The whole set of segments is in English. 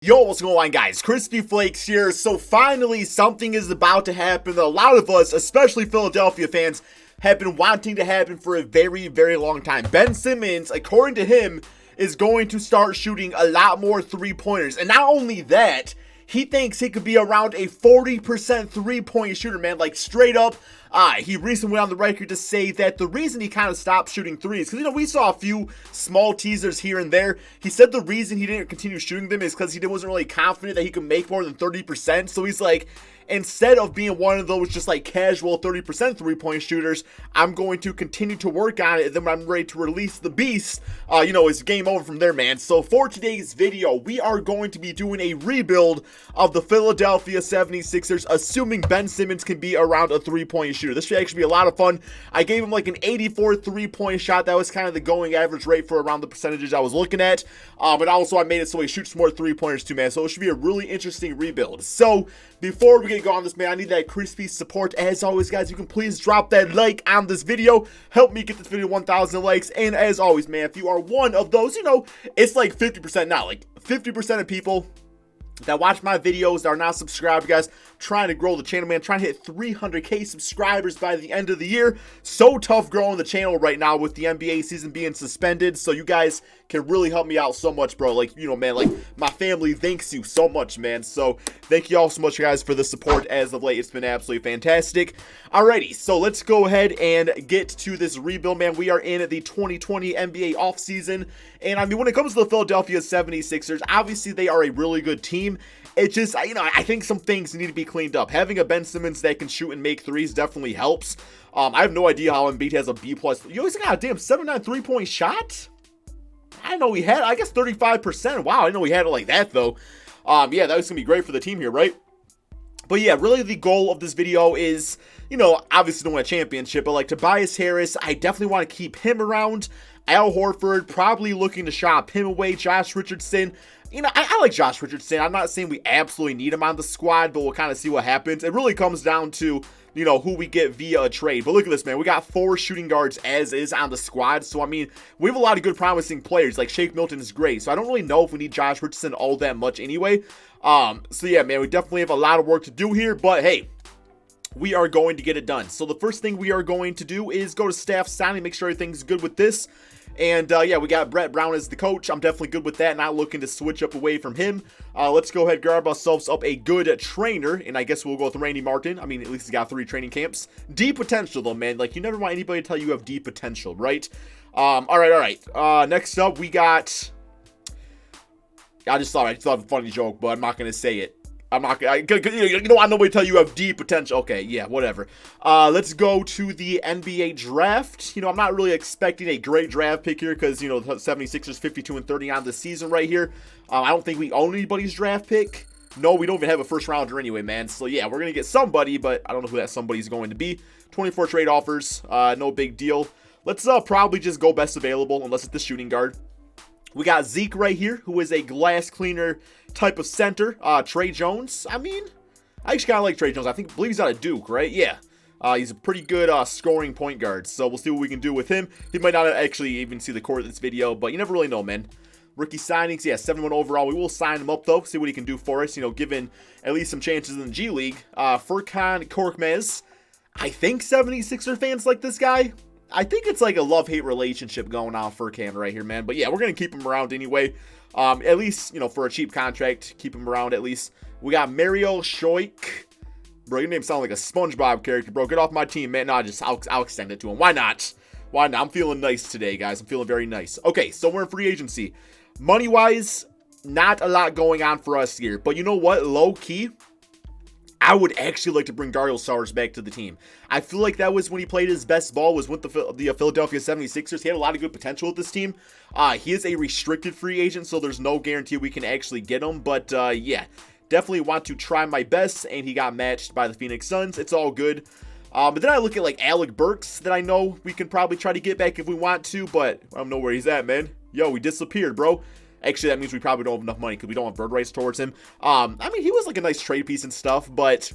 Yo, what's going on, guys? Crispy Flakes here. So finally, something is about to happen that a lot of us, especially Philadelphia fans, have been wanting to happen for a very, very long time. Ben Simmons, according to him, is going to start shooting a lot more three-pointers. And not only that, he thinks he could be around a 40% three-point shooter, man. Like, straight up. He recently went on the record to say that the reason he kind of stopped shooting threes, because, we saw a few small teasers here and there. He said the reason he didn't continue shooting them is because he wasn't really confident that he could make more than 30%. So he's like, instead of being one of those just like casual 30% three-point shooters, I'm going to continue to work on it. And then when I'm ready to release the beast, it's game over from there, man. So for today's video, we are going to be doing a rebuild of the Philadelphia 76ers, assuming Ben Simmons can be around a three-point shooter. This should actually be a lot of fun. I gave him like an 84 three-point shot. That was kind of the going average rate for around the percentages I was looking at. But also I made it so he shoots more three-pointers too, man. So it should be a really interesting rebuild. So before we get going on this, man, I need that crispy support. As always, guys, you can please drop that like on this video. Help me get this video 1,000 likes. And as always, man, if you are one of those, it's like 50% now. Like 50% of people that watch my videos that are not subscribed, guys, trying to grow the channel, man, trying to hit 300k subscribers by the end of the year. So tough growing the channel right now with the NBA season being suspended, so you guys can really help me out so much, bro. Like, man, like, my family thanks you so much, man. So thank you all so much, guys, for the support as of late. It's been absolutely fantastic. Alrighty, so let's go ahead and get to this rebuild, man. We are in the 2020 NBA offseason, and when it comes to the Philadelphia 76ers, obviously they are a really good team. It just, I think some things need to be cleaned up. Having a Ben Simmons that can shoot and make threes definitely helps. I have no idea how Embiid has a B+. He's got a damn 79 three-point shot? I know he had, I guess, 35%. Wow, I didn't know he had it like that, though. Yeah, that was going to be great for the team here, right? But yeah, really the goal of this video is, obviously to win a championship, but like Tobias Harris, I definitely want to keep him around. Al Horford, probably looking to shop him away. Josh Richardson, I like Josh Richardson. I'm not saying we absolutely need him on the squad, but we'll kind of see what happens. It really comes down to, who we get via a trade. But look at this, man. We got 4 shooting guards as is on the squad. So, we have a lot of good promising players. Like, Shake Milton is great. So, I don't really know if we need Josh Richardson all that much anyway. So, yeah, man, we definitely have a lot of work to do here. But, hey, we are going to get it done. So, the first thing we are going to do is go to staff signing, make sure everything's good with this. And, yeah, we got Brett Brown as the coach. I'm definitely good with that, not looking to switch up away from him. Let's go ahead and grab ourselves up a good trainer, and I guess we'll go with Randy Martin. At least he's got 3 training camps. Deep potential, though, man. Like, you never want anybody to tell you have deep potential, right? All right. Next up, we got... I just thought of a funny joke, but I'm not going to say it. I'm not gonna, I know we tell you have deep potential. Okay, yeah, whatever. Let's go to the NBA draft. I'm not really expecting a great draft pick here because, the 76ers 52-30 on the season right here. I don't think we own anybody's draft pick. No, we don't even have a first rounder anyway, man. So, yeah, we're going to get somebody, but I don't know who that somebody's going to be. 24 trade offers, no big deal. Let's probably just go best available unless it's the shooting guard. We got Zeke right here, who is a glass cleaner type of center. Trey Jones, I actually kind of like Trey Jones. Believe he's out of Duke, right? Yeah. He's a pretty good scoring point guard, so we'll see what we can do with him. He might not actually even see the court of this video, but you never really know, man. Rookie signings, yeah, 71 overall. We will sign him up, though, see what he can do for us, given at least some chances in the G League. Furkan Korkmaz, I think 76er fans like this guy. I think it's like a love-hate relationship going on for Furkan right here, man. But yeah, we're going to keep him around anyway. At least, for a cheap contract, keep him around at least. We got Mario Shoik. Bro, your name sounds like a SpongeBob character, bro. Get off my team, man. No, I'll extend it to him. Why not? Why not? I'm feeling nice today, guys. I'm feeling very nice. Okay, so we're in free agency. Money-wise, not a lot going on for us here. But you know what? Low-key, I would actually like to bring Dario Saric back to the team. I feel like that was when he played his best ball, was with the Philadelphia 76ers. He had a lot of good potential with this team. He is a restricted free agent, so there's no guarantee we can actually get him. But, yeah, definitely want to try my best, and he got matched by the Phoenix Suns. It's all good. But then I look at, like, Alec Burks that I know we can probably try to get back if we want to, but I don't know where he's at, man. Yo, he disappeared, bro. Actually, that means we probably don't have enough money because we don't have bird rights towards him. He was like a nice trade piece and stuff, but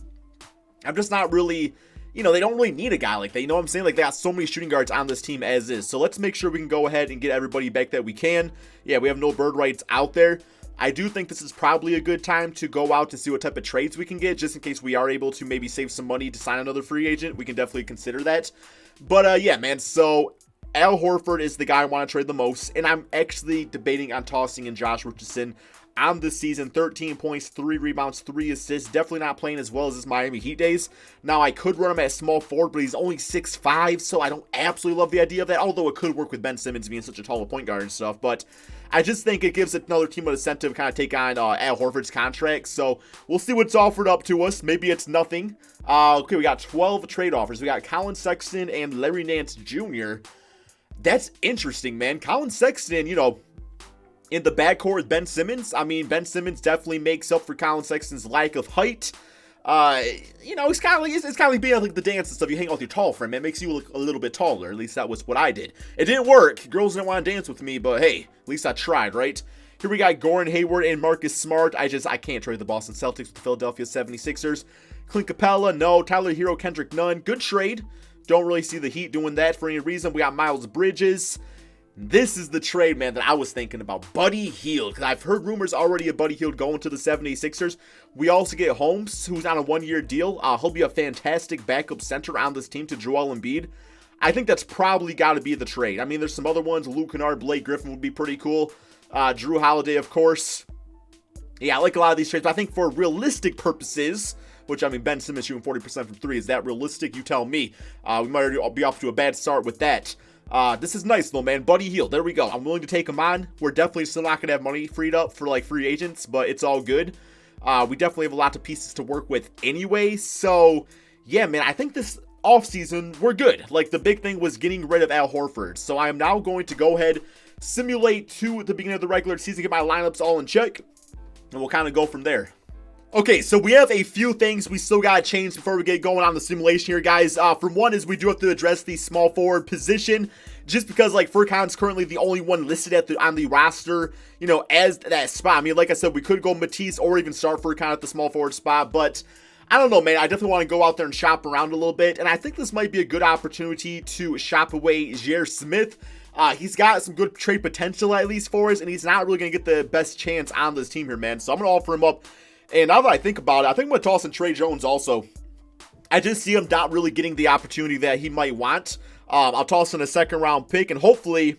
I'm just not really, they don't really need a guy like that. You know what I'm saying? Like, they got so many shooting guards on this team as is. So let's make sure we can go ahead and get everybody back that we can. Yeah, we have no bird rights out there. I do think this is probably a good time to go out to see what type of trades we can get, just in case we are able to maybe save some money to sign another free agent. We can definitely consider that. But yeah, man, so Al Horford is the guy I want to trade the most, and I'm actually debating on tossing in Josh Richardson on this season. 13 points, 3 rebounds, 3 assists. Definitely not playing as well as his Miami Heat days. Now, I could run him at small forward, but he's only 6'5", so I don't absolutely love the idea of that, although it could work with Ben Simmons being such a tall point guard and stuff. But I just think it gives another team an incentive to kind of take on Al Horford's contract. So we'll see what's offered up to us. Maybe it's nothing. Okay, we got 12 trade offers. We got Colin Sexton and Larry Nance Jr. That's interesting, man. Colin Sexton, you know, in the backcourt with Ben Simmons. I mean, Ben Simmons definitely makes up for Colin Sexton's lack of height. You know, it's kind of like being like the dance and stuff. You hang out with your tall friend, man. It makes you look a little bit taller. At least that was what I did. It didn't work. Girls didn't want to dance with me, but hey, at least I tried, right? Here we got Gordon Hayward and Marcus Smart. I can't trade the Boston Celtics with the Philadelphia 76ers. Clint Capella, no. Tyler Hero, Kendrick Nunn. Good trade. Don't really see the Heat doing that for any reason. We got Miles Bridges. This is the trade, man, that I was thinking about. Buddy Hield, because I've heard rumors already of Buddy Hield going to the 76ers. We also get Holmes, who's on a 1-year deal. He'll be a fantastic backup center on this team to Joel Embiid. I think that's probably got to be the trade. I mean, there's some other ones. Luke Kennard, Blake Griffin would be pretty cool. Drew Holiday, of course. Yeah, I like a lot of these trades, but I think for realistic purposes, which, I mean, Ben Simmons shooting 40% from 3, is that realistic? You tell me. We might already be off to a bad start with that. This is nice though, man. Buddy Hield, there we go. I'm willing to take him on. We're definitely still not gonna have money freed up for like free agents, but it's all good. We definitely have a lot of pieces to work with anyway. So yeah, man, I think this offseason we're good. Like, the big thing was getting rid of Al Horford. So I am now going to go ahead, simulate to the beginning of the regular season, get my lineups all in check, and we'll kind of go from there. Okay, so we have a few things we still got to change before we get going on the simulation here, guys. From one is we do have to address the small forward position, just because, like, Furkan's currently the only one listed on the roster, you know, as that spot. I mean, like I said, we could go Matisse or even start Furkan at the small forward spot, but I don't know, man. I definitely want to go out there and shop around a little bit, and I think this might be a good opportunity to shop away J.R. Smith. He's got some good trade potential, at least, for us, and he's not really going to get the best chance on this team here, man. So I'm going to offer him up. And now that I think about it, I think I'm going to toss in Trey Jones also. I just see him not really getting the opportunity that he might want. I'll toss in a second-round pick, and hopefully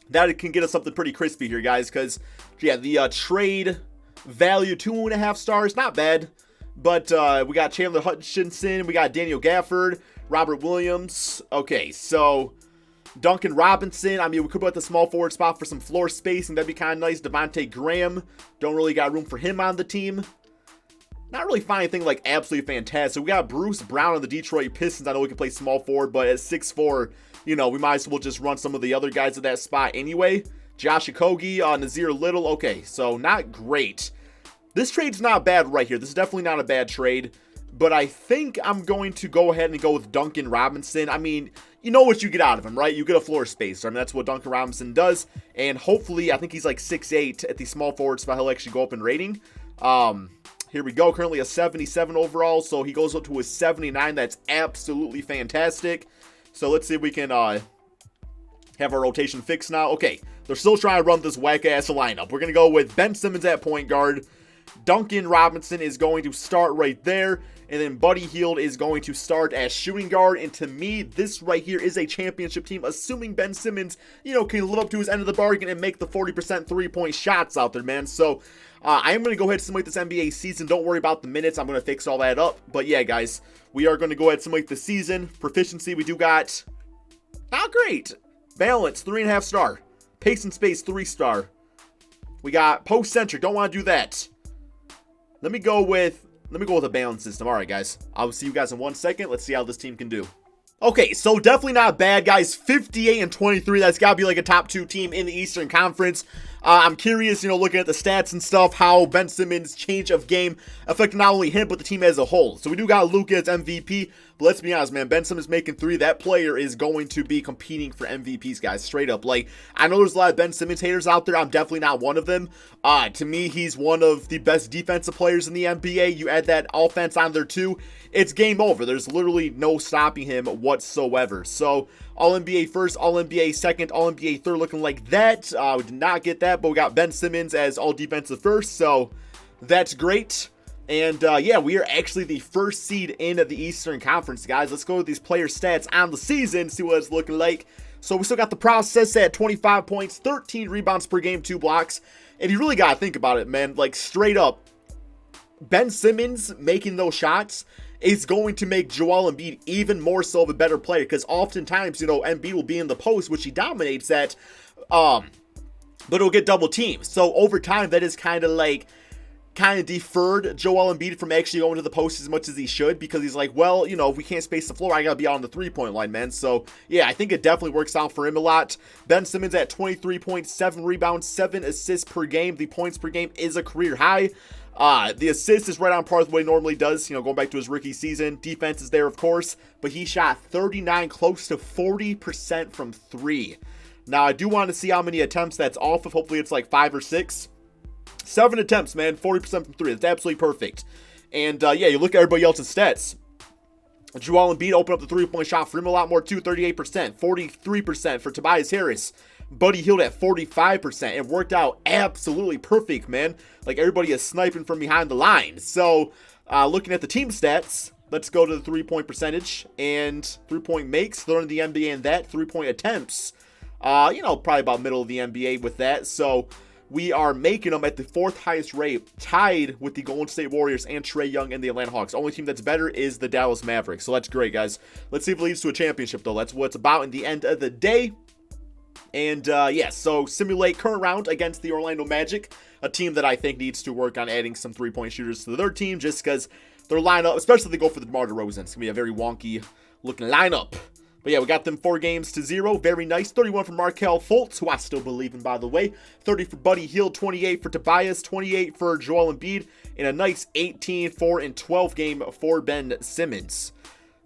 that can get us something pretty crispy here, guys. Because, yeah, the trade value, 2.5 stars, not bad. But we got Chandler Hutchinson, we got Daniel Gafford, Robert Williams. Okay, so Duncan Robinson. I mean, we could put the small forward spot for some floor space, and that'd be kind of nice. Devontae Graham. Don't really got room for him on the team. Not really find anything like absolutely fantastic. We got Bruce Brown on the Detroit Pistons. I know we can play small forward, but at 6'4", you know, we might as well just run some of the other guys at that spot anyway. Josh Okogie, Nazir Little. Okay, so not great. This trade's not bad right here. This is definitely not a bad trade. But I think I'm going to go ahead and go with Duncan Robinson. I mean, you know what you get out of him, right? You get a floor spacer. I mean, that's what Duncan Robinson does. And hopefully, I think he's like 6'8" at the small forward spot. He'll actually go up in rating. Here we go. Currently a 77 overall. So he goes up to a 79. That's absolutely fantastic. So let's see if we can have our rotation fixed now. Okay, they're still trying to run this whack-ass lineup. We're going to go with Ben Simmons at point guard. Duncan Robinson is going to start right there. And then Buddy Hield is going to start as shooting guard. And to me, this right here is a championship team, assuming Ben Simmons, you know, can live up to his end of the bargain and make the 40% three-point shots out there, man. So I am going to go ahead and simulate this NBA season. Don't worry about the minutes. I'm going to fix all that up. But yeah, guys, we are going to go ahead and simulate the season. Proficiency, we do got not great. Balance, 3.5 star. Pace and space, 3 star. We got post-centric. Don't want to do that. Let me go with a balance system. All right, guys. I'll see you guys in 1 second. Let's see how this team can do. Okay, so definitely not bad, guys. 58-23. That's got to be like a top 2 team in the Eastern Conference. I'm curious, you know, looking at the stats and stuff, how Ben Simmons' change of game affected not only him, but the team as a whole. So we do got Luka as MVP. But let's be honest, man, Ben Simmons making 3, that player is going to be competing for MVPs, guys, straight up. Like, I know there's a lot of Ben Simmons haters out there. I'm definitely not one of them. To me, he's one of the best defensive players in the NBA. You add that offense on there too, it's game over. There's literally no stopping him whatsoever. So, All-NBA first, All-NBA second, All-NBA third, looking like that. We did not get that, but we got Ben Simmons as All-Defensive first, so that's great. And yeah, we are actually the first seed in the Eastern Conference, guys. Let's go with these player stats on the season, see what it's looking like. So we still got the process at 25 points, 13 rebounds per game, 2 blocks. And you really got to think about it, man. Like, straight up, Ben Simmons making those shots is going to make Joel Embiid even more so of a better player, because oftentimes, you know, Embiid will be in the post, which he dominates at, but it'll get double teamed. So over time, that is kind of deferred Joel Embiid from actually going to the post as much as he should, because he's like, well, you know, if we can't space the floor, I gotta be out on the 3-point line, man. So yeah, I think it definitely works out for him a lot. Ben Simmons at 23.7 rebounds, 7 assists per game. The points per game is a career high. The assist is right on par with what he normally does, you know, going back to his rookie season. Defense is there, of course, but he shot 39, close to 40% from 3. Now, I do want to see how many attempts that's off of. Hopefully it's like 5 or 6. 7 attempts, man, 40% from 3. That's absolutely perfect. And yeah, you look at everybody else's stats. Joel Embiid opened up the 3-point shot for him a lot more too, 38%, 43% for Tobias Harris. Buddy Hield at 45%. It worked out absolutely perfect, man. Like, everybody is sniping from behind the line. So, looking at the team stats, let's go to the 3-point percentage and 3-point makes. They're in the NBA in that. 3-point attempts, you know, probably about middle of the NBA with that. So, we are making them at the 4th highest rate, tied with the Golden State Warriors and Trae Young and the Atlanta Hawks. Only team that's better is the Dallas Mavericks. So, that's great, guys. Let's see if it leads to a championship, though. That's what it's about in the end of the day. And, yeah, so simulate current round against the Orlando Magic, a team that I think needs to work on adding some 3-point shooters to their team, just because their lineup, especially if they go for the DeMar DeRozan, it's going to be a very wonky-looking lineup. But, yeah, we got them 4-0. Very nice. 31 for Markelle Fultz, who I still believe in, by the way. 30 for Buddy Hield, 28 for Tobias, 28 for Joel Embiid, and a nice 18, 4, and 12 game for Ben Simmons.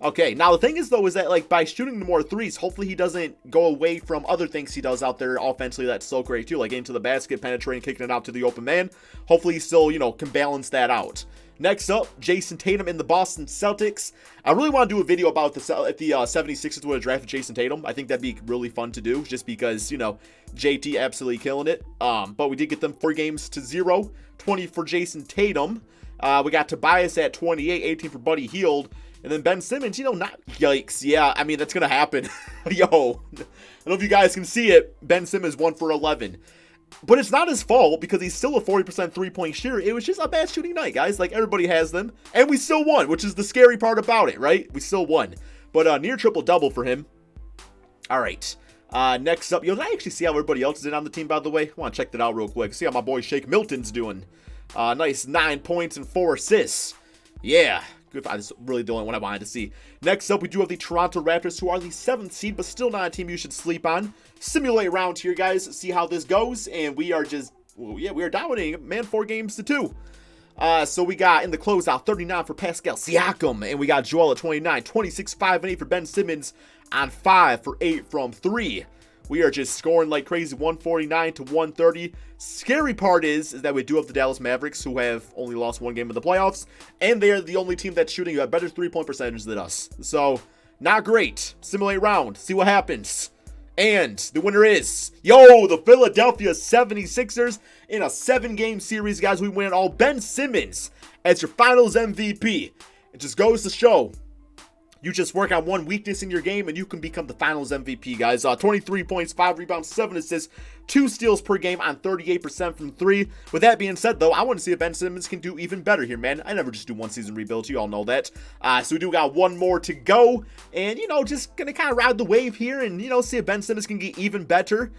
Okay, now the thing is, though, is that, like, by shooting more threes, hopefully he doesn't go away from other things he does out there offensively that's so great, too, like getting to the basket, penetrating, kicking it out to the open man. Hopefully he still, you know, can balance that out. Next up, Jason Tatum in the Boston Celtics. I really want to do a video about if the 76ers would have drafted Jason Tatum. I think that'd be really fun to do, just because, you know, JT absolutely killing it. But we did get them 4-0, 20 for Jason Tatum. We got Tobias at 28, 18 for Buddy Hield. And then Ben Simmons, you know, not yikes. Yeah, I mean, that's going to happen. Yo, I don't know if you guys can see it. Ben Simmons 1 for 11. But it's not his fault, because he's still a 40% 3-point shooter. It was just a bad shooting night, guys. Like, everybody has them. And we still won, which is the scary part about it, right? We still won. But near triple-double for him. All right. Next up, yo, did I actually see how everybody else is in on the team, by the way? I want to check that out real quick. See how my boy Shake Milton's doing. Nice 9 points and 4 assists. Yeah. Good. That's really the only one I wanted to see. Next up, we do have the Toronto Raptors, who are the 7th seed, but still not a team you should sleep on. Simulate round here, guys. See how this goes. And we are just, well, yeah, we are dominating, man, 4-2. So we got in the closeout 39 for Pascal Siakam, and we got Joel at 29, 26, 5, and 8 for Ben Simmons on 5 for 8 from 3. We are just scoring like crazy, 149 to 130. Scary part is that we do have the Dallas Mavericks, who have only lost 1 game in the playoffs, and they are the only team that's shooting a better 3-point percentage than us. So, not great. Simulate round. See what happens. And the winner is, yo, the Philadelphia 76ers in a 7-game series, guys. We win it all. Ben Simmons as your finals MVP. It just goes to show, you just work on one weakness in your game and you can become the finals MVP, guys. 23 points, 5 rebounds, 7 assists, 2 steals per game on 38% from 3. With that being said, though, I want to see if Ben Simmons can do even better here, man. I never just do one season rebuilds. You all know that. So we do got 1 more to go. And, you know, just going to kind of ride the wave here and, you know, see if Ben Simmons can get even better.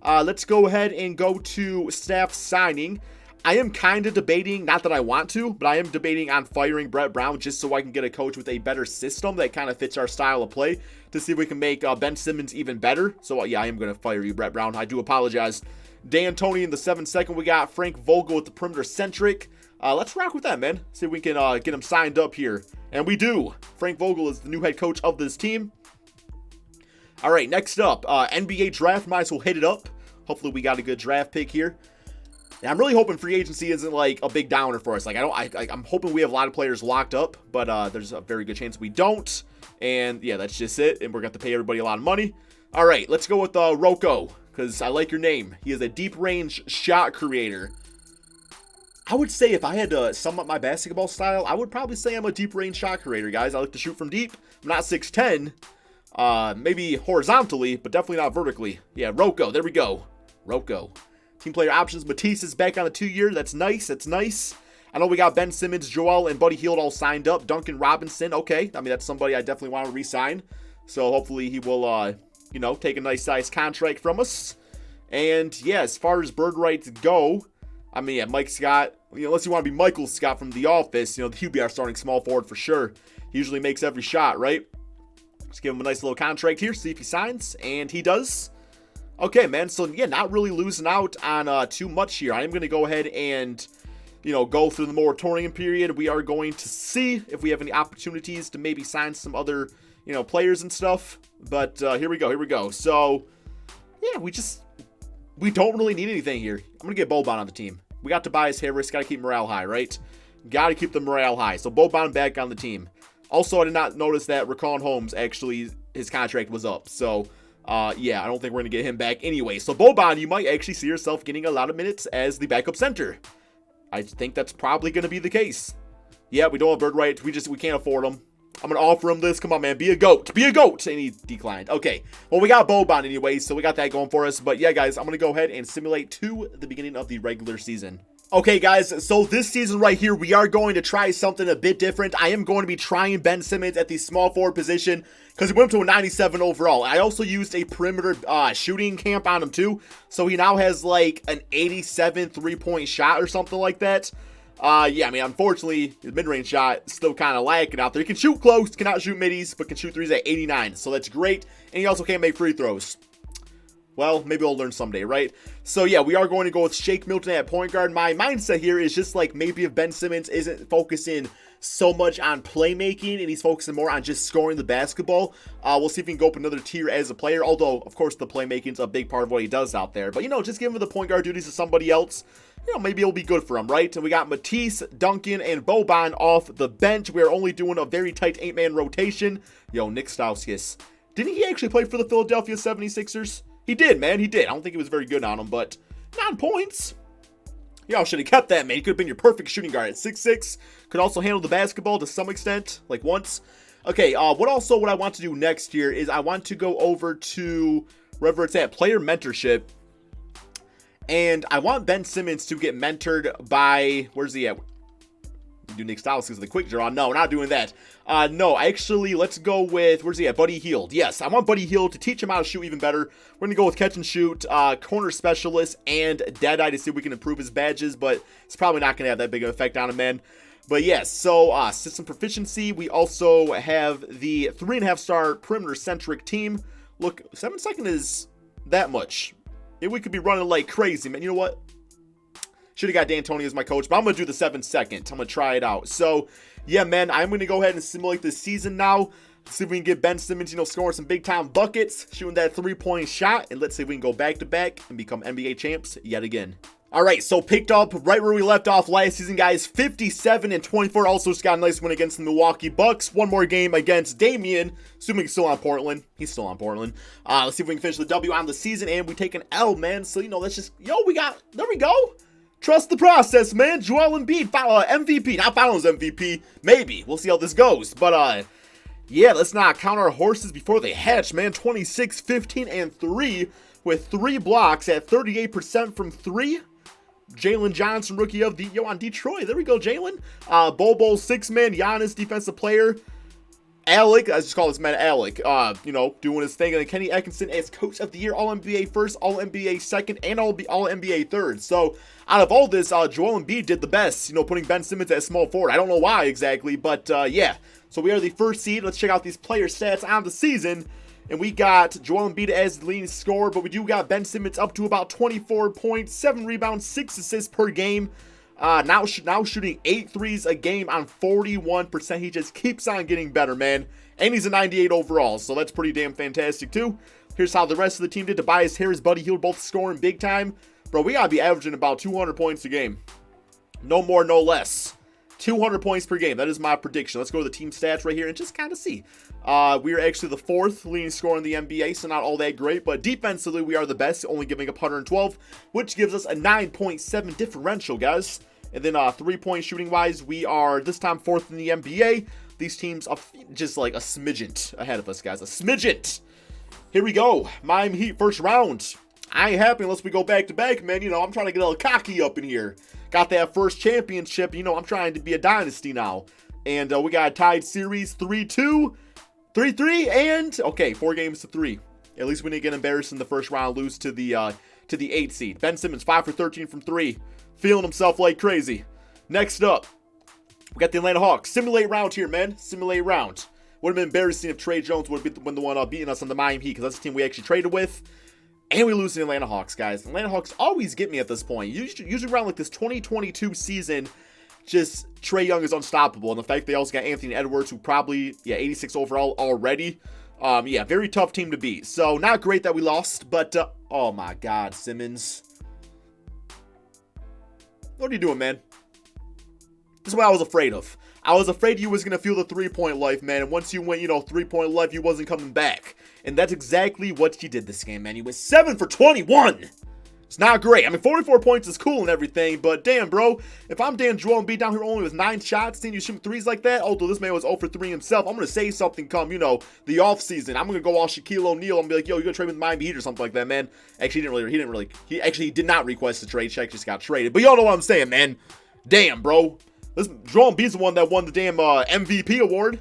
Let's go ahead and go to staff signing. I am kind of debating, not that I want to, but I am debating on firing Brett Brown just so I can get a coach with a better system that kind of fits our style of play to see if we can make Ben Simmons even better. So, yeah, I am going to fire you, Brett Brown. I do apologize. D'Antoni in the 7-2. We got Frank Vogel with the perimeter centric. Let's rock with that, man. See if we can get him signed up here And we do. Frank Vogel is the new head coach of this team. All right, next up, NBA draft. Might as well hit it up. Hopefully we got a good draft pick here. And I'm really hoping free agency isn't like a big downer for us. Like I'm hoping we have a lot of players locked up, but there's a very good chance we don't. And yeah, that's just it. And we're going to pay everybody a lot of money. All right, let's go with Rocco, because I like your name. He is a deep range shot creator. I would say if I had to sum up my basketball style, I would probably say I'm a deep range shot creator, guys. I like to shoot from deep. I'm not 6'10", maybe horizontally, but definitely not vertically. Yeah, Rocco, there we go. Rocco. Team player options, Matisse is back on a 2-year. That's nice, that's nice. I know we got Ben Simmons, Joel, and Buddy Hield all signed up. Duncan Robinson, okay. I mean, that's somebody I definitely want to re-sign. So hopefully he will, you know, take a nice size contract from us. And yeah, as far as bird rights go, I mean, yeah, Mike Scott, you know, unless you want to be Michael Scott from The Office, you know, he'd be our starting small forward for sure. He usually makes every shot, right? Just give him a nice little contract here, see if he signs, and he does. Okay, man, so yeah, not really losing out on too much here. I am going to go ahead and, you know, go through the moratorium period. We are going to see if we have any opportunities to maybe sign some other, you know, players and stuff. But here we go. So, yeah, we don't really need anything here. I'm going to get Boban on the team. We got Tobias Harris. Got to keep morale high, right? Got to keep the morale high. So Boban back on the team. Also, I did not notice that Rickon Holmes, actually, his contract was up. So, yeah, I don't think we're going to get him back anyway. So Boban, you might actually see yourself getting a lot of minutes as the backup center. I think that's probably going to be the case. Yeah, we don't have bird rights. We can't afford them. I'm going to offer him this. Come on, man. Be a goat. Be a goat. And he declined. Okay. Well, we got Boban anyway, so we got that going for us. But yeah, guys, I'm going to go ahead and simulate to the beginning of the regular season. Okay, guys, so this season right here, we are going to try something a bit different. I am going to be trying Ben Simmons at the small forward position because he went to a 97 overall. I also used a perimeter shooting camp on him too, so he now has like an 87 three-point shot or something like that. Yeah, I mean, unfortunately, his mid-range shot is still kind of lacking out there. He can shoot close, cannot shoot middies, but can shoot threes at 89, so that's great. And he also can't make free throws. Well, maybe we'll learn someday, right? So yeah, we are going to go with Shake Milton at point guard. My mindset here is just like maybe if Ben Simmons isn't focusing so much on playmaking and he's focusing more on just scoring the basketball, we'll see if we can go up another tier as a player. Although, of course, the playmaking is a big part of what he does out there. But, you know, just give him the point guard duties to somebody else. You know, maybe it'll be good for him, right? And we got Matisse, Duncan, and Boban off the bench. We are only doing a very tight 8-man rotation. Yo, Nick Stauskas. Didn't he actually play for the Philadelphia 76ers? He did, man. He did. I don't think he was very good on him, but 9 points. Y'all should have kept that, man. He could have been your perfect shooting guard at 6'6". Could also handle the basketball to some extent, like once. Okay, what I want to do next year is I want to go over to wherever it's at, player mentorship. And I want Ben Simmons to get mentored by, where's he at? Do Nick Styles because of the quick draw. No, we're not doing that. No, actually, let's go with, where's he at? Buddy Hield. Yes, I want Buddy Hield to teach him how to shoot even better. We're going to go with catch and shoot, corner specialist, and Deadeye to see if we can improve his badges, but it's probably not going to have that big of an effect on him, man. But yes, so system proficiency. We also have the 3.5-star perimeter-centric team. Look, 7-second is that much. We could be running like crazy, man. You know what? Should have got D'Antoni as my coach, but I'm going to do the 7-second. I'm going to try it out. So, yeah, man, I'm going to go ahead and simulate this season now. See if we can get Ben Simmons, you know, scoring some big-time buckets, shooting that 3-point shot, and let's see if we can go back-to-back and become NBA champs yet again. All right, so picked up right where we left off last season, guys, 57-24. Also just got a nice win against the Milwaukee Bucks. One more game against Damian, assuming he's still on Portland. He's still on Portland. Let's see if we can finish the W on the season, and we take an L, man. So, you know, let's just, there we go. Trust the process, man. Joel Embiid, MVP, not Finals MVP. Maybe. We'll see how this goes. But, yeah, let's not count our horses before they hatch, man. 26, 15, and 3 with 3 blocks at 38% from 3. Jalen Johnson, rookie of the on Detroit. There we go, Jalen. Bobo, 6-man. Giannis, defensive player. Alec, I just call this man Alec, you know, doing his thing. And then Kenny Atkinson as coach of the year, All-NBA first, All-NBA second, and All-NBA third. So, out of all this, Joel Embiid did the best, you know, putting Ben Simmons at small forward. I don't know why exactly, but, yeah. So, we are the first seed. Let's check out these player stats on the season. And we got Joel Embiid as the leading scorer, but we do got Ben Simmons up to about 24 points, 7 rebounds, 6 assists per game. Now shooting 8 threes a game on 41%. He just keeps on getting better, man. And he's a 98 overall, so that's pretty damn fantastic, too. Here's how the rest of the team did. Tobias Harris, Buddy Hield, both scoring big time. Bro, we got to be averaging about 200 points a game. No more, no less. 200 points per game. That is my prediction. Let's go to the team stats right here and just kind of see. We are actually the 4th leading scorer in the NBA, so not all that great. But defensively, we are the best, only giving up 112, which gives us a 9.7 differential, guys. And then 3-point shooting-wise, we are this time 4th in the NBA. These teams are just like a smidgen ahead of us, guys. A smidgen. Here we go. Miami Heat, first round. I ain't happy unless we go back-to-back, man. You know, I'm trying to get a little cocky up in here. Got that first championship. You know, I'm trying to be a dynasty now. And we got a tied series 3-2, 3-3, and, okay, 4 games to 3. At least we didn't get embarrassed in the first round, lose to the 8 seed. Ben Simmons, 5 for 13 from 3. Feeling himself like crazy. Next up, we got the Atlanta Hawks. Simulate round here, man. Simulate round. Would have been embarrassing if Trey Jones would have been the one beating us on the Miami Heat, because that's the team we actually traded with. And we lose to the Atlanta Hawks, guys. Atlanta Hawks always get me at this point. Usually around like this 2022 season, just Trae Young is unstoppable. And the fact they also got Anthony Edwards, who probably, 86 overall already. Very tough team to beat. So not great that we lost, but, oh my God, Simmons. What are you doing, man? This is what I was afraid of. I was afraid you was going to feel the 3-point life, man. And once you went, 3-point life, you wasn't coming back. And that's exactly what you did this game, man. You went 7 for 21. It's not great. I mean, 44 points is cool and everything, but damn, bro. If I'm Dan Joel and be down here only with 9 shots, seeing you shoot threes like that, although this man was 0 for 3 himself, I'm going to say something come, the offseason. I'm going to go all Shaquille O'Neal and be like, yo, you going to trade with Miami Heat or something like that, man. Actually, he did not request a trade. Shaq just got traded. But y'all know what I'm saying, man. Damn, bro. This Joel Embiid's the one that won the damn MVP award.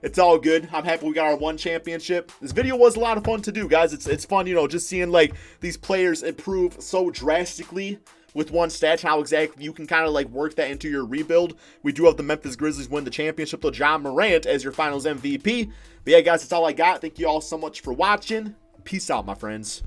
It's all good. I'm happy we got our 1 championship. This video was a lot of fun to do, guys. It's fun, just seeing like these players improve so drastically with one stat, how exactly you can kind of like work that into your rebuild. We do have the Memphis Grizzlies win the championship with John Morant as your finals MVP. But yeah, guys, that's all I got. Thank you all so much for watching. Peace out, my friends.